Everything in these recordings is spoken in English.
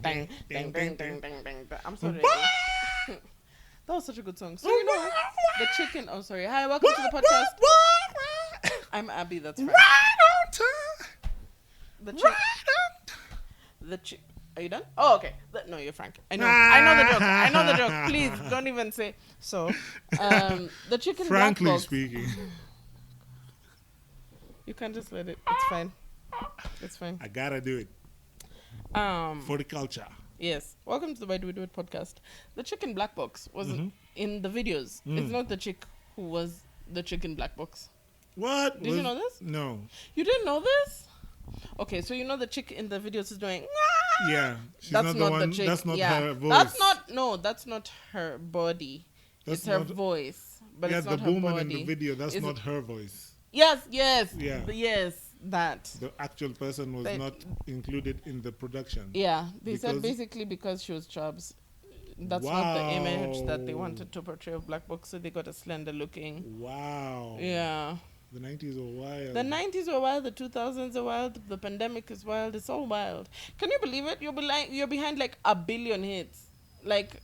dang, dang, dang, dang, dang, dang. I'm so ready. That was such a good song. So, you know, the chicken. Oh, sorry. Hi, welcome to the podcast. I'm Abby. That's right. The chick. The chick. Are you done? Oh, okay. No, you're Frank. I know. I know the joke. I know the joke. Please don't even say so. The chicken. Frankly black box. speaking, You can just let it. It's fine. It's fine. I gotta do it for the culture. Yes. Welcome to the Why Do We Do It podcast. The chicken black box was in the videos. It's not the chick who was the chicken black box. What? Did you know this? No. You didn't know this? Okay, so you know the chick in the videos is doing. Yeah, she's That's not not the one. the chick. That's not yeah. her voice. That's not. No, that's not her body. That's it's her not- voice, but yeah, it's the not her woman body. in the video. That's Is not it- her voice. Yes. Yeah. Yes. That. The actual person was They- not included in the production. Yeah, they said Because- basically because she was chubs. That's not the image that they wanted to portray of Black Box, so they got a slender looking. Wow. Yeah. The 90s were wild. The 90s were wild, the 2000s are wild, the pandemic is wild, it's all wild. Can you believe it? You're behind like a billion hits. Like,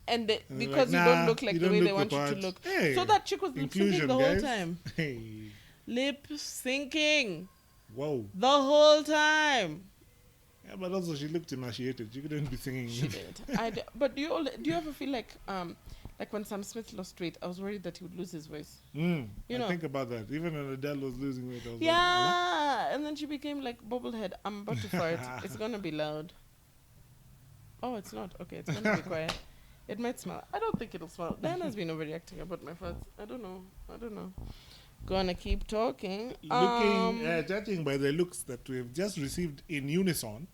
and they're because like, you don't "Nah, look like you the don't way they look want the you to part." look. Hey, So that chick was lip syncing inclusion, the whole guys. time. Hey. Lip syncing Whoa. the whole time. Yeah, but also she looked emaciated. She couldn't be singing. She did. But do you ever feel like when Sam Smith lost weight, I was worried that he would lose his voice. You I know. think about that. Even when Adele was losing weight, I was Yeah, and then she became like bobblehead. I'm about to fart. It's gonna be loud. Oh, it's not. Okay, it's gonna be quiet. It might smell. I don't think it'll smell. Diana's been overreacting about my farts. I don't know. Gonna keep talking. Judging by the looks that we've just received in unison.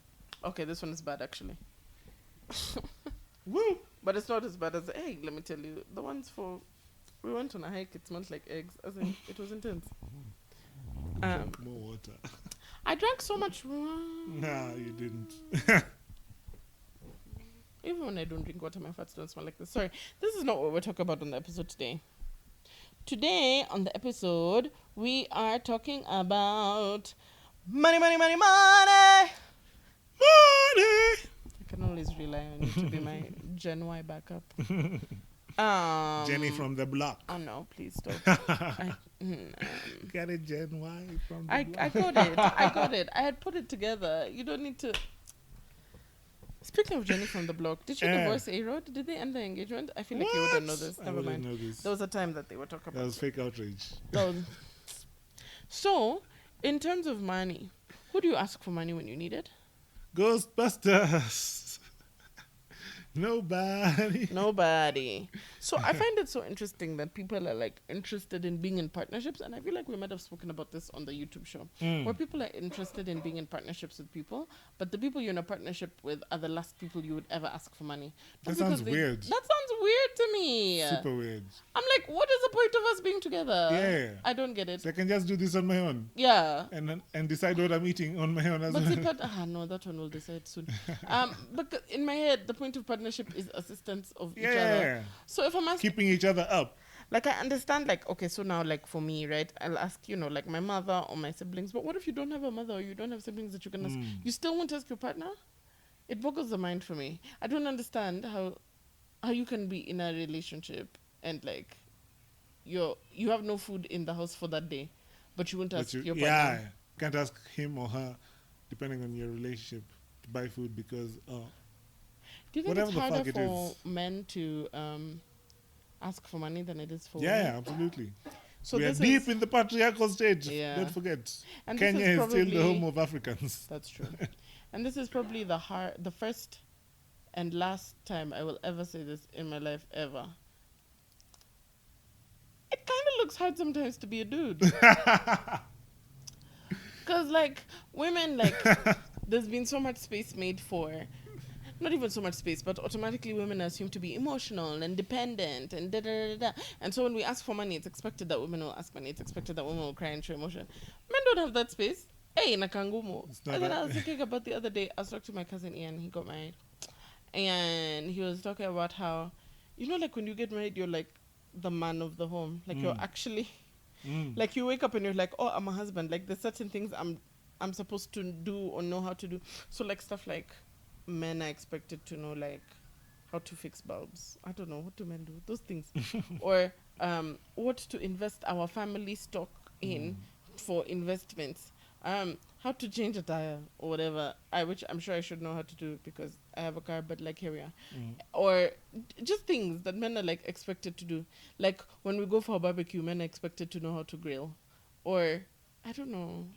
Okay, this one is bad actually. Woo! But it's not as bad as the egg, let me tell you. The ones for... We went on a hike, it smelled like eggs. As in, it was intense. Drink more water. I drank so much... Nah, you didn't. Even when I don't drink water, my farts don't smell like this. Sorry, this is not what we're talking about on the episode today. Today, on the episode, we are talking about... Money! Money! I can always rely on you to be my Gen Y backup. Jenny from the block. Oh no, please stop. Got it, Gen Y from the I block. got it. I had put it together. You don't need to. Speaking of Jenny from the block, did she divorce A-Rod? Did they end the engagement? I feel like you wouldn't know this. I Never wouldn't mind. know this. There was a time that they were talking That about was fake outrage. So, in terms of money, who do you ask for money when you need it? Ghostbusters. Nobody. So I find it so interesting that people are like interested in being in partnerships, and I feel like we might have spoken about this on the YouTube show, where people are interested in being in partnerships with people, but the people you're in a partnership with are the last people you would ever ask for money. That Not sounds because weird. That sounds weird to me. Super weird. I'm like, what is the point of us being together? Yeah. I don't get it. So I can just do this on my own Yeah. and decide what I'm eating on my own as But well. no, that one will decide soon. But in my head, the point of partnership is assistance of each other. Yeah. So if I'm asking, Keeping each other up. like, I understand, like, okay, so now, like, for me, right, I'll ask, like, my mother or my siblings. But what if you don't have a mother or you don't have siblings that you can ask? You still won't ask your partner? It boggles the mind for me. I don't understand how you can be in a relationship and, like, you have no food in the house for that day, but you won't ask your partner. Yeah. Can't ask him or her, depending on your relationship, to buy food because Do you think whatever it's the harder fuck it for is. men to ask for money than it is for yeah, women? absolutely. So we are this deep is, in the patriarchal stage. Yeah. Don't forget. and this Kenya is still probably- the home of Africans. That's true. And this is probably the first and last time I will ever say this in my life ever. It kind of looks hard sometimes to be a dude. Because, like, women, like, there's been so much space made for, not even so much space, but automatically women are assumed to be emotional and dependent and da-da-da-da. And so when we ask for money, it's expected that women will ask money. It's expected that women will cry and show emotion. Men don't have that space. Hey, nakangumo. not And then that- I was thinking about the other day, I was talking to my cousin Ian, he got married. And he was talking about how, like when you get married, you're like the man of the home. Like you're actually... Like you wake up and you're like, oh, I'm a husband. Like there's certain things I'm supposed to do or know how to do. So like stuff like men are expected to know like how to fix bulbs. I don't know, what do men do? Those things. Or what to invest our family stock in for investments. How to change a tire or whatever. Which I'm sure I should know how to do because I have a car, but like here we are. Or just things that men are like expected to do. Like when we go for a barbecue, men are expected to know how to grill. Or I don't know.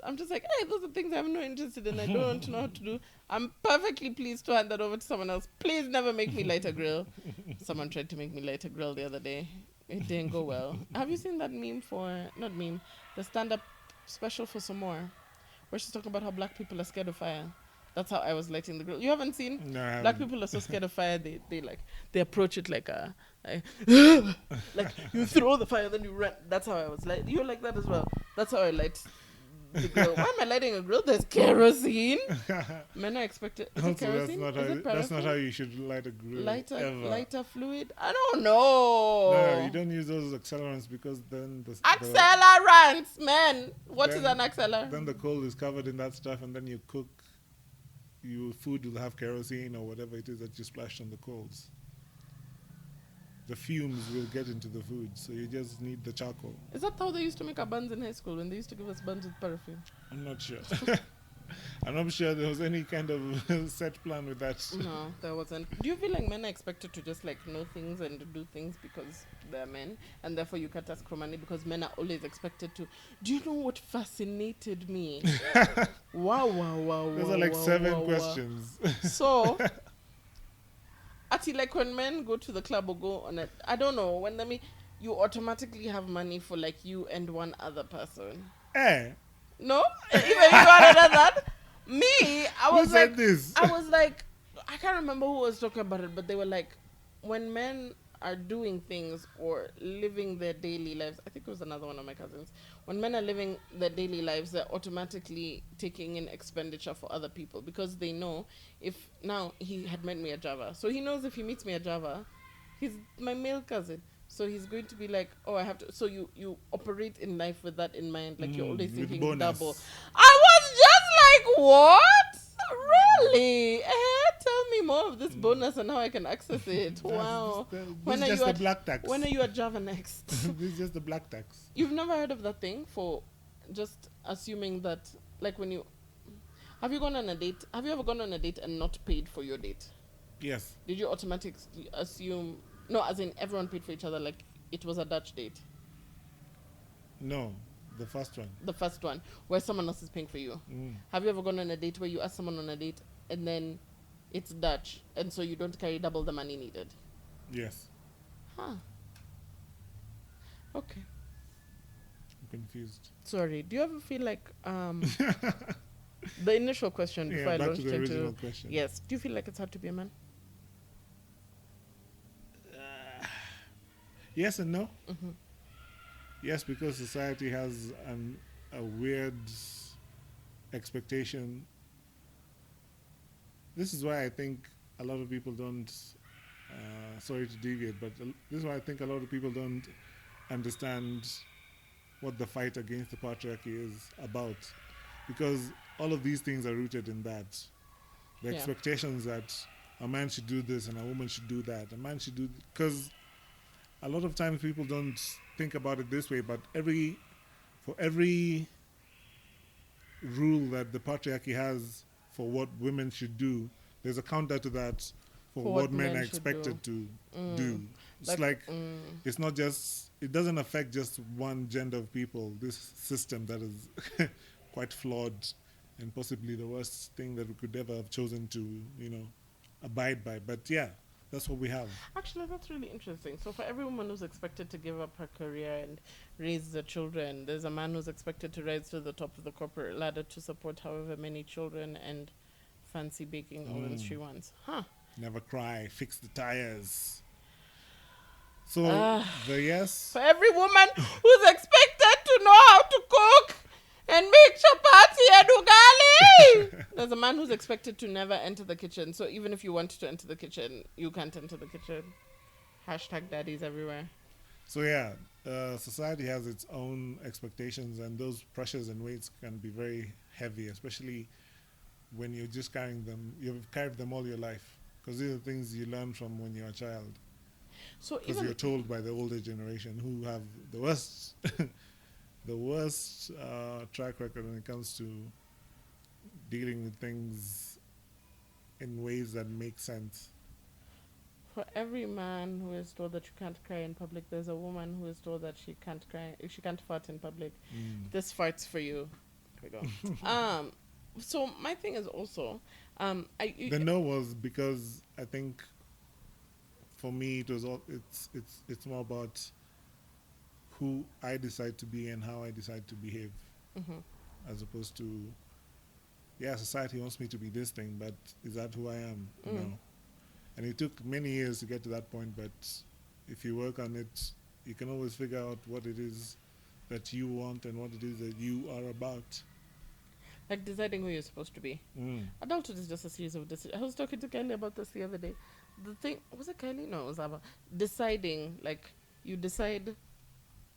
I'm just like, hey, those are things I'm not interested in. I don't want to know how to do. I'm perfectly pleased to hand that over to someone else. Please never make me light a grill. Someone tried to make me light a grill the other day. It didn't go well. Have you seen that the stand-up special for Samore, where she's talking about how black people are scared of fire? That's how I was lighting the grill. You haven't seen? No, I Black haven't. people are so scared of fire. They approach it like like you throw the fire, then you run. That's how I was like. You're like that as well. That's how I light the grill. Why am I lighting a grill? There's kerosene. Men are expected. Is it Also, kerosene? Is it that's not paraffin? how you should light a grill. ever. Lighter fluid. I don't know. No, you don't use those accelerants because then Accelerants, man. What is an accelerant? Then the coal is covered in that stuff, and then you cook. Your food will have kerosene or whatever it is that you splashed on the coals. The fumes will get into the food, so you just need the charcoal. Is that how they used to make our buns in high school when they used to give us buns with paraffin? I'm not sure. I'm not sure there was any kind of set plan with that. No, there wasn't. Do you feel like men are expected to just like know things and do things because they're men, and therefore you can't ask for money because men are always expected to? Do you know what fascinated me? Wow. Those are like seven questions. So, actually, like when men go to the club or go on it, I don't know, you automatically have money for like you and one other person. Eh? No? Even if you want to know that? Me, I was Who said this? I can't remember who was talking about it, but they were like, when men are doing things or living their daily lives, I think it was another one of my cousins, when men are living their daily lives, they're automatically taking in expenditure for other people because they know now he had met me at Java. So he knows if he meets me at Java, he's my male cousin. So he's going to be like, oh, I have to. So you operate in life with that in mind. Like you're always with thinking bonus. double. I was just like, what? Really? Tell me more of this bonus and how I can access it. Wow. This is just the black tax. When are you at Java next? This is just the black tax. You've never heard of that thing for just assuming that, like when you... Have you gone on a date? Have you ever gone on a date and not paid for your date? Yes. Did you automatically assume... No, as in everyone paid for each other, like it was a Dutch date? No, the first one. The first one, where someone else is paying for you. Have you ever gone on a date where you ask someone on a date and then it's Dutch, and so you don't carry double the money needed? Yes. Huh. Okay. I'm confused. Sorry. Do you ever feel like the initial question before I back launched to the into... original question. Yes. Do you feel like it's hard to be a man? Yes and no. Yes, because society has a weird expectation. This is why I think a lot of people don't, sorry to deviate, but this is why I think a lot of people don't understand what the fight against the patriarchy is about. Because all of these things are rooted in that. The expectations that a man should do this and a woman should do that. A man should do... Because a lot of times people don't think about it this way, but for every rule that the patriarchy has for what women should do, there's a counter to that for what men are expected to do. It's it's not just, it doesn't affect just one gender of people. This system that is quite flawed and possibly the worst thing that we could ever have chosen to, abide by. But yeah, that's what we have. Actually, that's really interesting. So for every woman who's expected to give up her career and raise the children, there's a man who's expected to rise to the top of the corporate ladder to support however many children and fancy baking ovens she wants. Huh. Never cry, fix the tires. So, the yes. For every woman who's expected to know how to cook and make chapati and ugali, there's a man who's expected to never enter the kitchen. So even if you want to enter the kitchen, you can't enter the kitchen. Hashtag daddies everywhere. So yeah, society has its own expectations, and those pressures and weights can be very heavy, especially when you're just carrying them. You've carried them all your life, because these are things you learn from when you're a child. So Because even you're told by the older generation who have the worst, the worst track record when it comes to dealing with things in ways that make sense. for every man who is told that you can't cry in public, there's a woman who is told that she can't cry, she can't fart in public. This farts for you. Here we go. So my thing is also, The no was because I think for me it was all it's more about who I decide to be and how I decide to behave, Mhm. as opposed to, yeah, society wants me to be this thing, but is that who I am? No. And it took many years to get to that point, but if you work on it, you can always figure out what it is that you want and what it is that you are about. like deciding who you're supposed to be. Adulthood is just a series of decisions. I was talking to Kylie about this the other day. The thing, was it Kylie? No, it was Abba. Deciding, like, you decide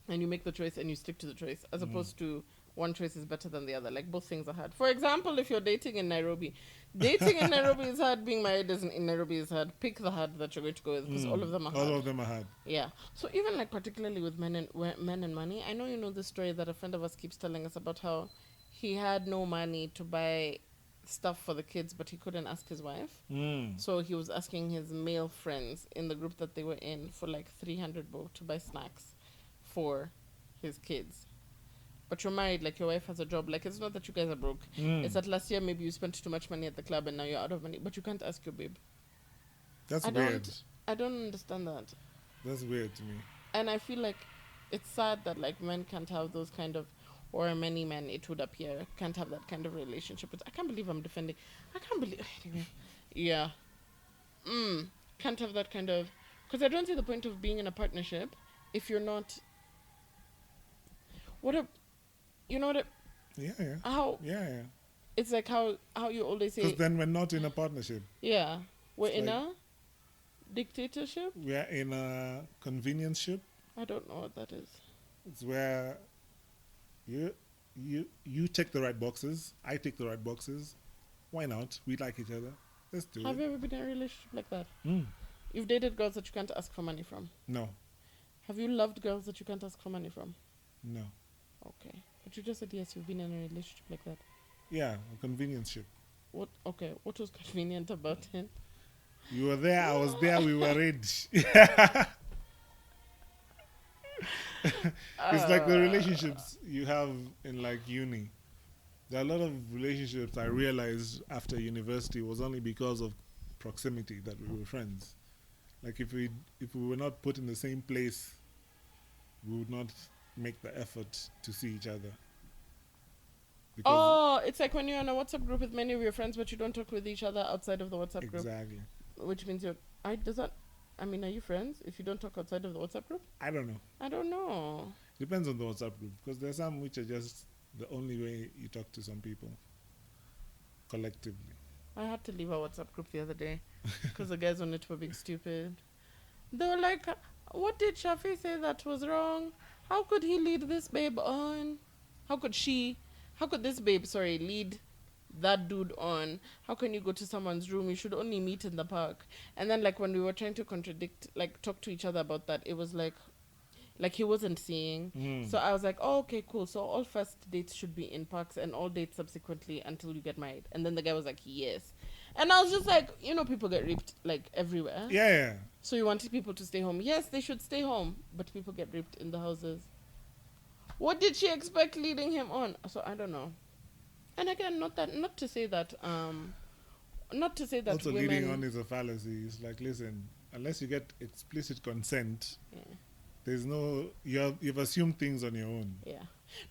and you make the choice and you stick to the choice, as opposed to one choice is better than the other. Like, both things are hard. For example, if you're dating in Nairobi, dating in Nairobi is hard, being married in Nairobi is hard. Pick the hard that you're going to go with, because all of them are hard. All of them are hard. Yeah. So even like particularly with men and money, I know you know the story that a friend of us keeps telling us about how he had no money to buy stuff for the kids, but he couldn't ask his wife. So he was asking his male friends in the group that they were in for like 300 bob to buy snacks for his kids. But you're married, like your wife has a job. Like, it's not that you guys are broke. It's that last year maybe you spent too much money at the club and now you're out of money. But you can't ask your babe. That's I weird. I don't understand that. That's weird to me. And I feel like it's sad that like men can't have those kind of, or many men, it would appear, can't have that kind of relationship. I can't believe I'm defending. I can't believe. Anyway, yeah. Can't have that kind of. Because I don't see the point of being in a partnership if you're not. What a. You know what? Yeah. How. Yeah. It's like how you always say. Because then we're not in a partnership. Yeah. We're It's in like- a dictatorship? We're in a convenience ship. I don't know what that is. It's where you tick the right boxes, I tick the right boxes. Why not? We like each other. Let's do Have it. you ever been in a relationship like that? Mm. You've dated girls that you can't ask for money from. No. Have you loved girls that you can't ask for money from? No. Okay. But you just said yes, you've been in a relationship like that. Yeah, a convenience ship. What? Okay. What was convenient about it? You were there, I was there, we were ready. It's like the relationships you have in like uni. There are a lot of relationships I realized after university was only because of proximity that we were friends. Like if we were not put in the same place, we would not make the effort to see each other. Because Oh, it's like when you're in a WhatsApp group with many of your friends, but you don't talk with each other outside of the WhatsApp group. exactly. Which means you're. Are you friends if you don't talk outside of the WhatsApp group? I don't know. I don't know. Depends on the WhatsApp group because there's some which are just the only way you talk to some people collectively. I had to leave our WhatsApp group the other day because the guys on it were being stupid. They were like, what did Shafi say that was wrong? How could he lead this babe on? How could this babe, lead that dude on? How can you go to someone's room? You should only meet in the park. And then like when we were trying to talk to each other about that, it was like he wasn't seeing. So I was like, oh, okay, cool. So all first dates should be in parks and all dates subsequently until you get married. And then the guy was like, yes. And I was just like, people get raped like everywhere. Yeah. So you wanted people to stay home. Yes, they should stay home. But people get raped in the houses. What did she expect leading him on? So I don't know. And again, not to say that Also, women, leading on is a fallacy. It's like, listen, unless you get explicit consent, yeah. there's no you've assumed things on your own. Yeah.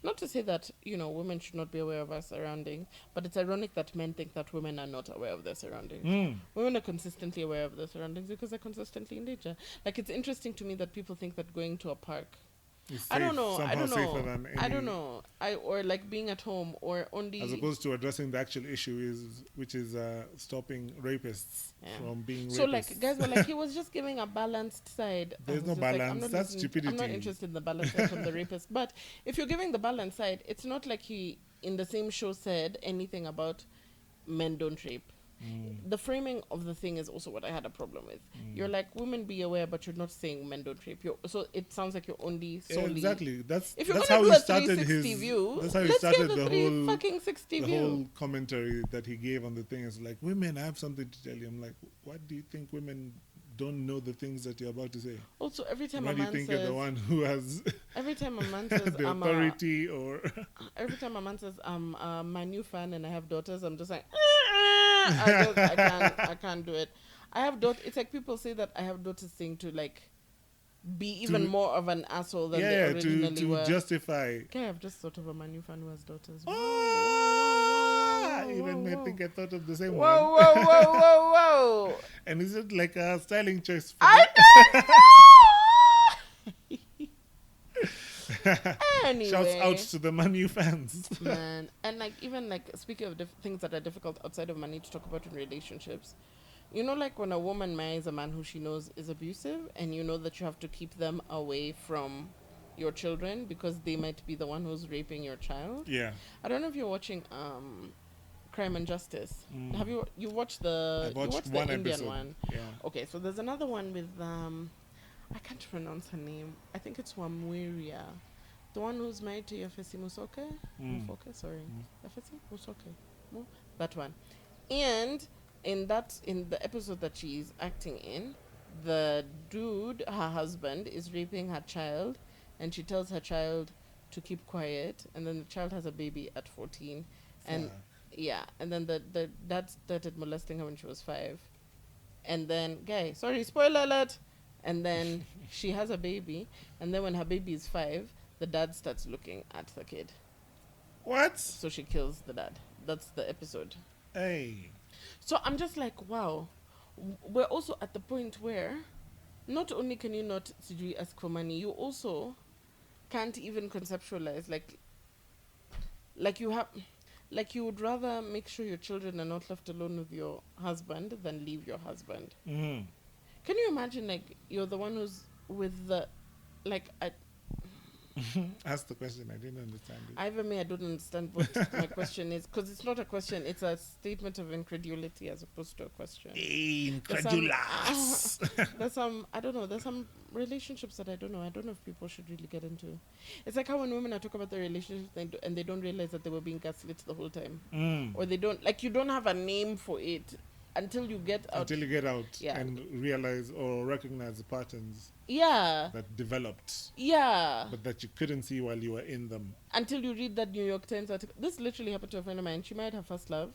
Not to say that, women should not be aware of our surroundings, but it's ironic that men think that women are not aware of their surroundings. Women are consistently aware of their surroundings because they're consistently in danger. Like, it's interesting to me that people think that going to a park, It's I don't know. somehow safer than any, I don't know. Or like being at home or only. as opposed to addressing the actual issue which is stopping rapists from being rapists. So like guys were like, he was just giving a balanced side. There's no just like, balance. That's stupidity. I'm not interested in the balance side from the rapist. But if you're giving the balance side, it's not like he in the same show said anything about men don't rape. The framing of the thing is also what I had a problem with. You're like, women be aware, but you're not saying men don't rape. So it sounds like you're only Yeah, solely. exactly. That's If you're that's gonna how do he a started 360 his. view, That's how he let's started get the the whole 360 the view. whole commentary that he gave on the thing. Is like, women, I have something to tell you. I'm like, what do you think women don't know the things that you're about to say? Also, every time Why a do you man think you're the says, one who has every time a man says, the authority or every time a man says, I'm my new fan and I have daughters, I'm just like, I can't do it. I have daughters. It's like people say that I have daughters saying to like be even more of an asshole than they originally to were. justify. Okay, I've just thought of a man new fan who has daughters. Even I think I thought of the same one. Whoa. And is it like a styling choice? I don't know. Anyway. Shouts out to the Manu fans. Man, and like even like speaking of things that are difficult outside of money to talk about in relationships, you know, like when a woman marries a man who she knows is abusive, and you know that you have to keep them away from your children because they might be the one who's raping your child. Yeah. I don't know if you're watching Crime and Justice. Have you watched the I watched the one Indian episode. one? Yeah. Okay, so there's another one with I can't pronounce her name. I think it's Wamwiria. The one who's married to Yafesi Musoke? Mufoke, sorry. Yafesi Musoke. No? That one. And in the episode that she's acting in, the dude, her husband, is raping her child, and she tells her child to keep quiet, and then the child has a baby at 14. And yeah, and then the dad started molesting her when she was 5. And then, sorry, spoiler alert. And then she has a baby, and then when her baby is 5, the dad starts looking at the kid. What? So she kills the dad. That's the episode. Hey. So I'm just like, wow. We're also at the point where not only can you not ask for money, you also can't even conceptualize like you would rather make sure your children are not left alone with your husband than leave your husband. Can you imagine, like, you're the one who's with the, like, Ask the question. I didn't understand it. I don't understand what my question is, because it's not a question. It's a statement of incredulity as opposed to a question. Incredulous. There's some, I don't know, there's some relationships that I don't know. I don't know if people should really get into. It's like how when women are talking about their relationships and they don't realize that they were being gaslit the whole time. Or they don't, like, you don't have a name for it until you get out. Until you get out and realize or recognize the patterns that developed. Yeah. But that you couldn't see while you were in them. Until you read that New York Times article. This literally happened to a friend of mine. She married her first love.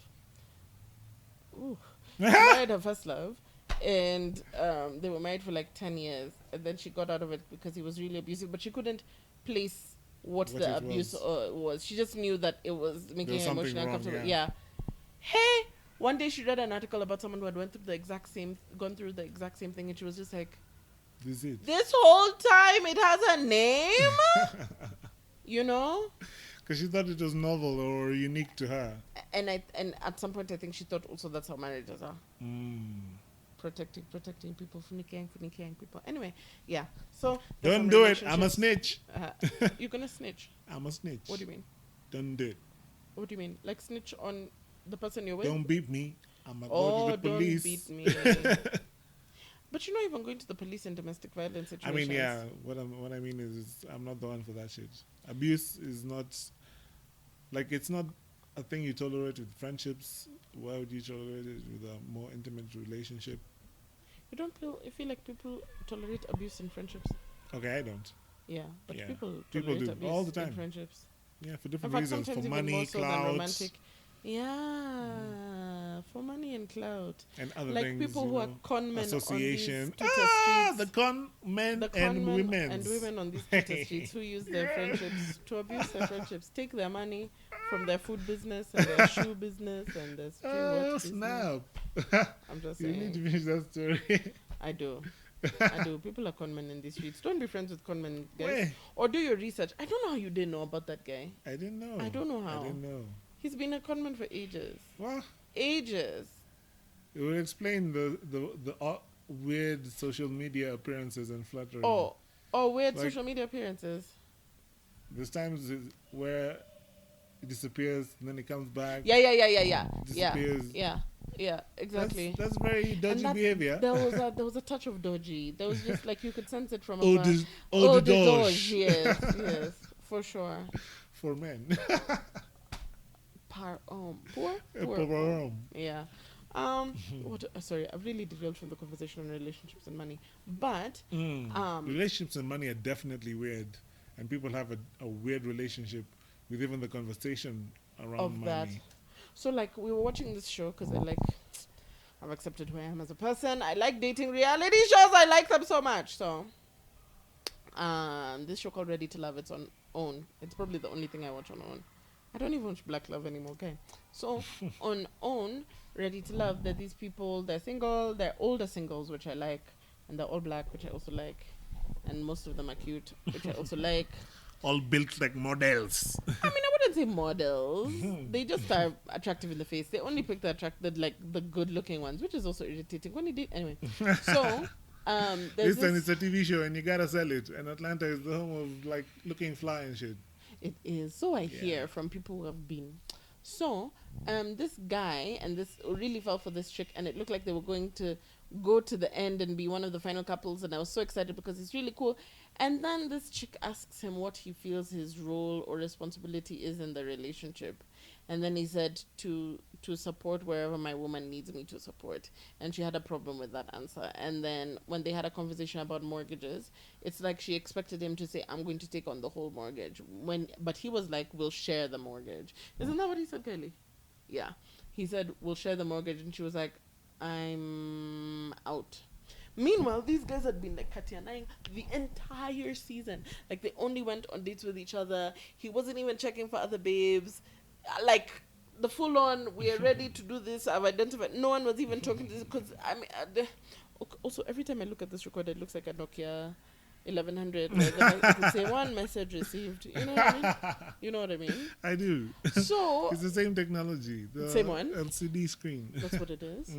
Ooh. She married her first love. And they were married for like 10 years. And then she got out of it because he was really abusive. But she couldn't place what the abuse was. She just knew that it was making her emotionally uncomfortable. Yeah. Hey! One day she read an article about someone who had gone through the exact same thing, and she was just like, this whole time it has a name? You know? Because she thought it was novel or unique to her. And at some point I think she thought also that's how marriages are. Protecting people, finiking people. Anyway, yeah. So don't do it. I'm a snitch. You're gonna snitch? I'm a snitch. What do you mean? Don't do it. What do you mean? Like snitch on the person you're with? Don't beat me. I'm going to go to the police. Don't beat me. But you're not even going to the police in domestic violence situations. I mean, yeah. What I mean is I'm not the one for that shit. Abuse is not, like, it's not a thing you tolerate with friendships. Why would you tolerate it with a more intimate relationship? You don't feel like people tolerate abuse in friendships? Okay, I don't. Yeah, but people tolerate do abuse all the time. in friendships. Yeah, for different reasons. For money, clout. Yeah, for money and clout. And other like things. Like people who are con men association. on these Twitter streets. The con men and women. And women on these Twitter streets who use their friendships to abuse their friendships. Take their money from their food business and their shoe business and their street watch snap. I'm just saying. You need to finish that story. I do. People are con men in these streets. Don't be friends with con men, guys. Or do your research. I don't know how you didn't know about that guy. I didn't know. I don't know how. I didn't know. He's been a conman for ages. What? Ages. It would explain the weird social media appearances and flattering. Oh, weird social media appearances. There's times where he disappears, and then he comes back. Yeah. Disappears. Yeah. Exactly. That's very And dodgy behavior. there was a touch of dodgy. There was just like you could sense it from Oh, afar. the The doge. doge. Yes, for sure. For men. Poor. Poor. Yeah. Sorry, I've really derailed from the conversation on relationships and money. But Relationships and money are definitely weird, and people have a weird relationship with even the conversation around of money. that. So like we were watching this show because I've accepted who I am as a person. I like dating reality shows. I like them so much. So this show called Ready to Love, it's on OWN. It's probably the only thing I watch on OWN. I don't even watch Black Love anymore, okay? So on OWN, Ready to Love, there are these people, they're single, they're older singles, which I like, and they're all black, which I also like, and most of them are cute, which I also like. All built like models. I mean, I wouldn't say models. They just are attractive in the face. They only pick the good-looking ones, which is also irritating. When he did anyway. So, there's Listen, it's a TV show and you gotta sell it. And Atlanta is the home of like looking fly and shit. It is. So I hear from people who have been. So, this guy and this really fell for this chick, and it looked like they were going to go to the end and be one of the final couples, and I was so excited because it's really cool. And then this chick asks him what he feels his role or responsibility is in the relationship. And then he said to support wherever my woman needs me to support. And she had a problem with that answer. And then when they had a conversation about mortgages, it's like she expected him to say, I'm going to take on the whole mortgage. But he was like, we'll share the mortgage. Isn't that what he said, Kelly? Yeah. He said, we'll share the mortgage. And she was like, I'm out. Meanwhile, these guys had been like Katianaing the entire season. Like they only went on dates with each other. He wasn't even checking for other babes. Like the full on, we are ready to do this. I've identified. No one was even talking to this because I mean. Also, every time I look at this record, it looks like a Nokia 1100. Like, it would say one message received. You know what I mean? You know what I mean? I do. So it's the same technology. The same one. LCD screen. That's what it is.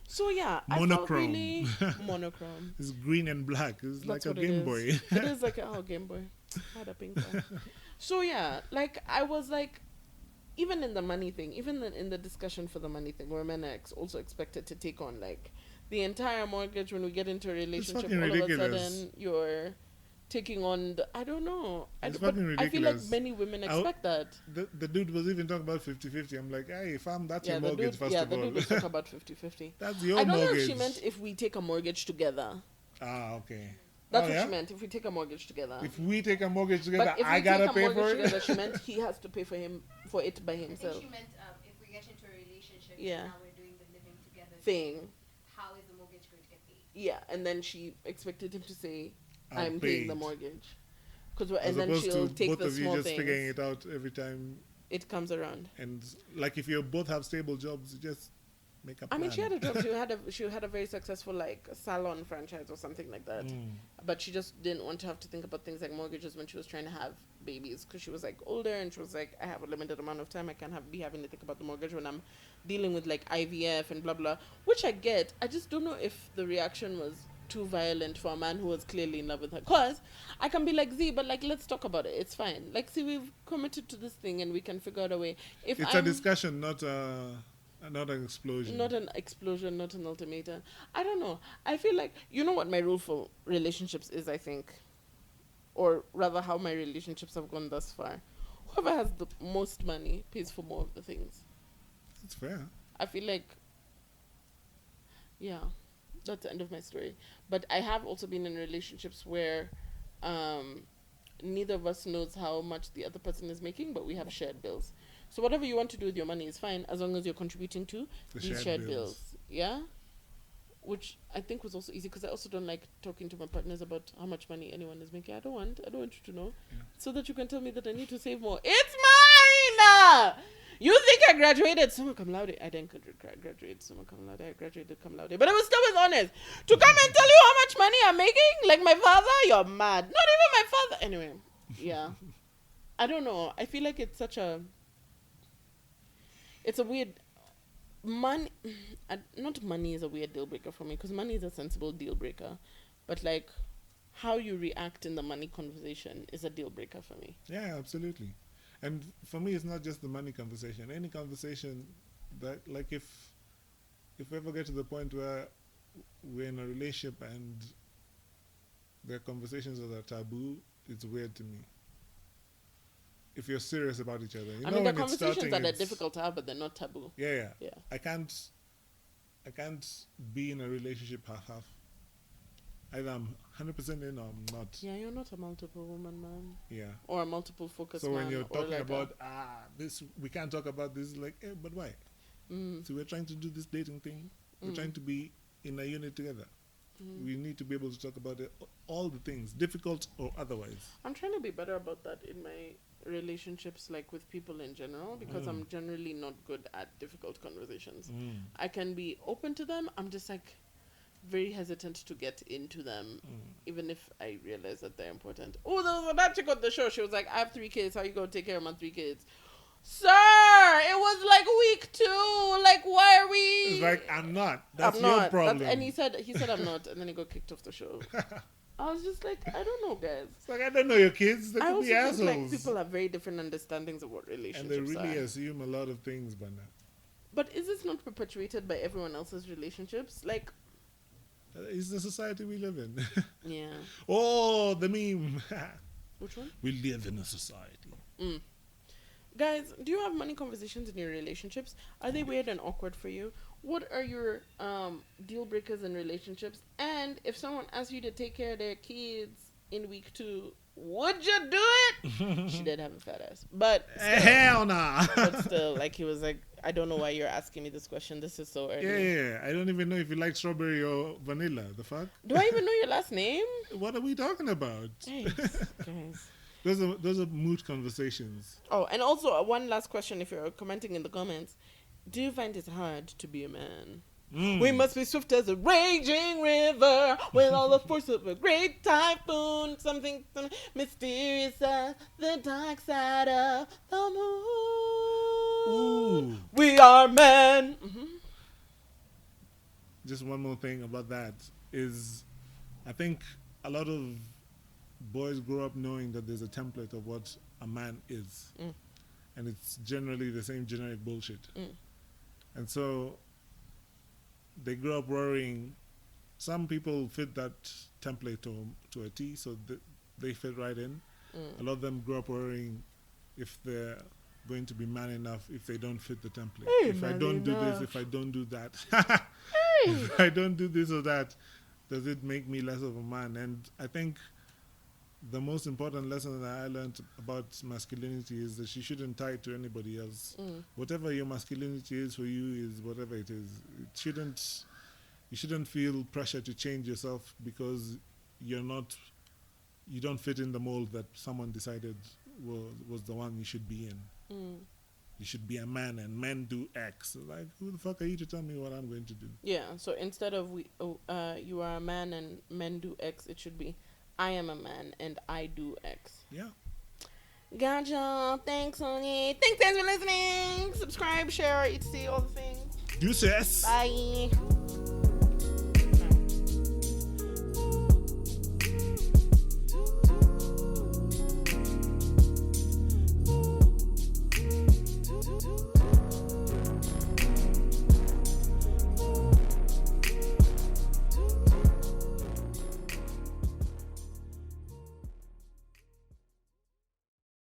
So yeah, Monochrome. I felt really monochrome. It's green and black. It's That's like a what Game Boy. It is like Game Boy. I had a pink one. So yeah, like I was like, even in the money thing, even in the discussion for the money thing, where men are also expected to take on like the entire mortgage when we get into a relationship. All ridiculous. of a sudden, you're taking on I don't know. It's fucking ridiculous. I feel like many women expect that. The dude was even talking about 50-50. I'm like, hey, fam, that's your mortgage, first of all. The dude was talking about 50-50. That's your mortgage. I don't know if she meant if we take a mortgage together. Ah, okay. That's what she meant, if we take a mortgage together. If we take a mortgage together, but if I gotta pay for it? Together, she meant he has to pay for it by himself. I think she meant if we get into a relationship, yeah. now we're doing the living together thing. How is the mortgage going to get paid? Yeah, and then she expected him to say, I'm paying the mortgage. And then she'll take both the of you small just things. figuring it out every time it comes around. And like if you both have stable jobs, you just make a plan. I mean, she had a job. She had a very successful like salon franchise or something like that. But she just didn't want to have to think about things like mortgages when she was trying to have babies, because she was like older and she was like, I have a limited amount of time. I can't be having to think about the mortgage when I'm dealing with like IVF and blah blah, which I get. I just don't know if the reaction was too violent for a man who was clearly in love with her. Because I can be like, Z, but like, let's talk about it. It's fine. Like, see, we've committed to this thing and we can figure out a way. It's a discussion, not an explosion. Not an explosion, not an ultimatum. I don't know. I feel like, you know what my rule for relationships is, I think? Or rather, how my relationships have gone thus far. Whoever has the most money pays for more of the things. That's fair. I feel like, yeah. That's the end of my story. But I have also been in relationships where neither of us knows how much the other person is making, but we have shared bills. So whatever you want to do with your money is fine, as long as you're contributing to these shared bills. Yeah? Which I think was also easy, because I also don't like talking to my partners about how much money anyone is making. I don't want you to know. Yeah. So that you can tell me that I need to save more. It's mine! You think I graduated summa cum laude? I didn't graduate summa cum laude. I graduated cum laude. But I was still honest. To come and tell you how much money I'm making? Like my father? You're mad. Not even my father. Anyway, yeah. I don't know. I feel like it's such a... It's a weird... Money... Not money is a weird deal breaker for me, because money is a sensible deal breaker. But like, how you react in the money conversation is a deal breaker for me. Yeah, absolutely. And for me, it's not just the money conversation. Any conversation that, like, if we ever get to the point where we're in a relationship and there are conversations that are taboo, it's weird to me. If you're serious about each other, you I know, mean, the when it's conversations starting, that are it's- difficult to have, but they're not taboo. Yeah. Yeah. I can't be in a relationship half. Either I'm 100% in or I'm not. Yeah, you're not a multiple woman man. Yeah. Or a multiple focus So man. when you're or talking like about this, we can't talk about this. Like, but why? So we're trying to do this dating thing. We're trying to be in a unit together. We need to be able to talk about it, all the things, difficult or otherwise. I'm trying to be better about that in my relationships, like with people in general, because I'm generally not good at difficult conversations. I can be open to them. I'm just like very hesitant to get into them, even if I realize that they're important. Oh, there was that chick on the show. She was like, I have 3 kids. How you going to take care of my 3 kids? Sir, it was like week 2. Like, why are we... It's like, I'm not. That's I'm your not. problem. And he said I'm not, and then he got kicked off the show. I was just like, I don't know, guys. It's like, I don't know your kids. They I could also be think assholes. like people have very different understandings of what relationships And they really are. assume a lot of things, but no. But is this not perpetuated by everyone else's relationships? Like, It's the society we live in. yeah. Oh, the meme. Which one? We live in a society. Guys, do you have money conversations in your relationships? Are they weird and awkward for you? What are your deal breakers in relationships? And if someone asks you to take care of their kids in week 2, would you do it? She did have a fat ass. But still, Hell nah. but still, like, he was like, I don't know why you're asking me this question. This is so early. Yeah. I don't even know if you like strawberry or vanilla. The fuck? Do I even know your last name? What are we talking about? Guys. Those are mood conversations. Oh, and also one last question if you're commenting in the comments. Do you find it hard to be a man? We must be swift as a raging river with all the force of a great typhoon. Something mysterious as the dark side of the moon. Ooh. We are men. Just one more thing about that is, I think a lot of boys grow up knowing that there's a template of what a man is, and it's generally the same generic bullshit. And so they grow up worrying. Some people fit that template to a T, so they fit right in. A lot of them grow up worrying if they're going to be man enough if they don't fit the template. Hey, if I man don't do this, enough. if I don't do that, if I don't do this or that, does it make me less of a man? And I think the most important lesson that I learned about masculinity is that you shouldn't tie it to anybody else. Whatever your masculinity is for you is whatever it is. You shouldn't feel pressure to change yourself because you don't fit in the mold that someone decided was the one you should be in. You should be a man, and men do X. Like, who the fuck are you to tell me what I'm going to do? Yeah, so instead of you are a man and men do X, it should be I am a man and I do X. Yeah. Gotcha. Thanks, Sonny. Thanks, guys, for listening. Subscribe, share, etc. All the things. Deuces. Bye.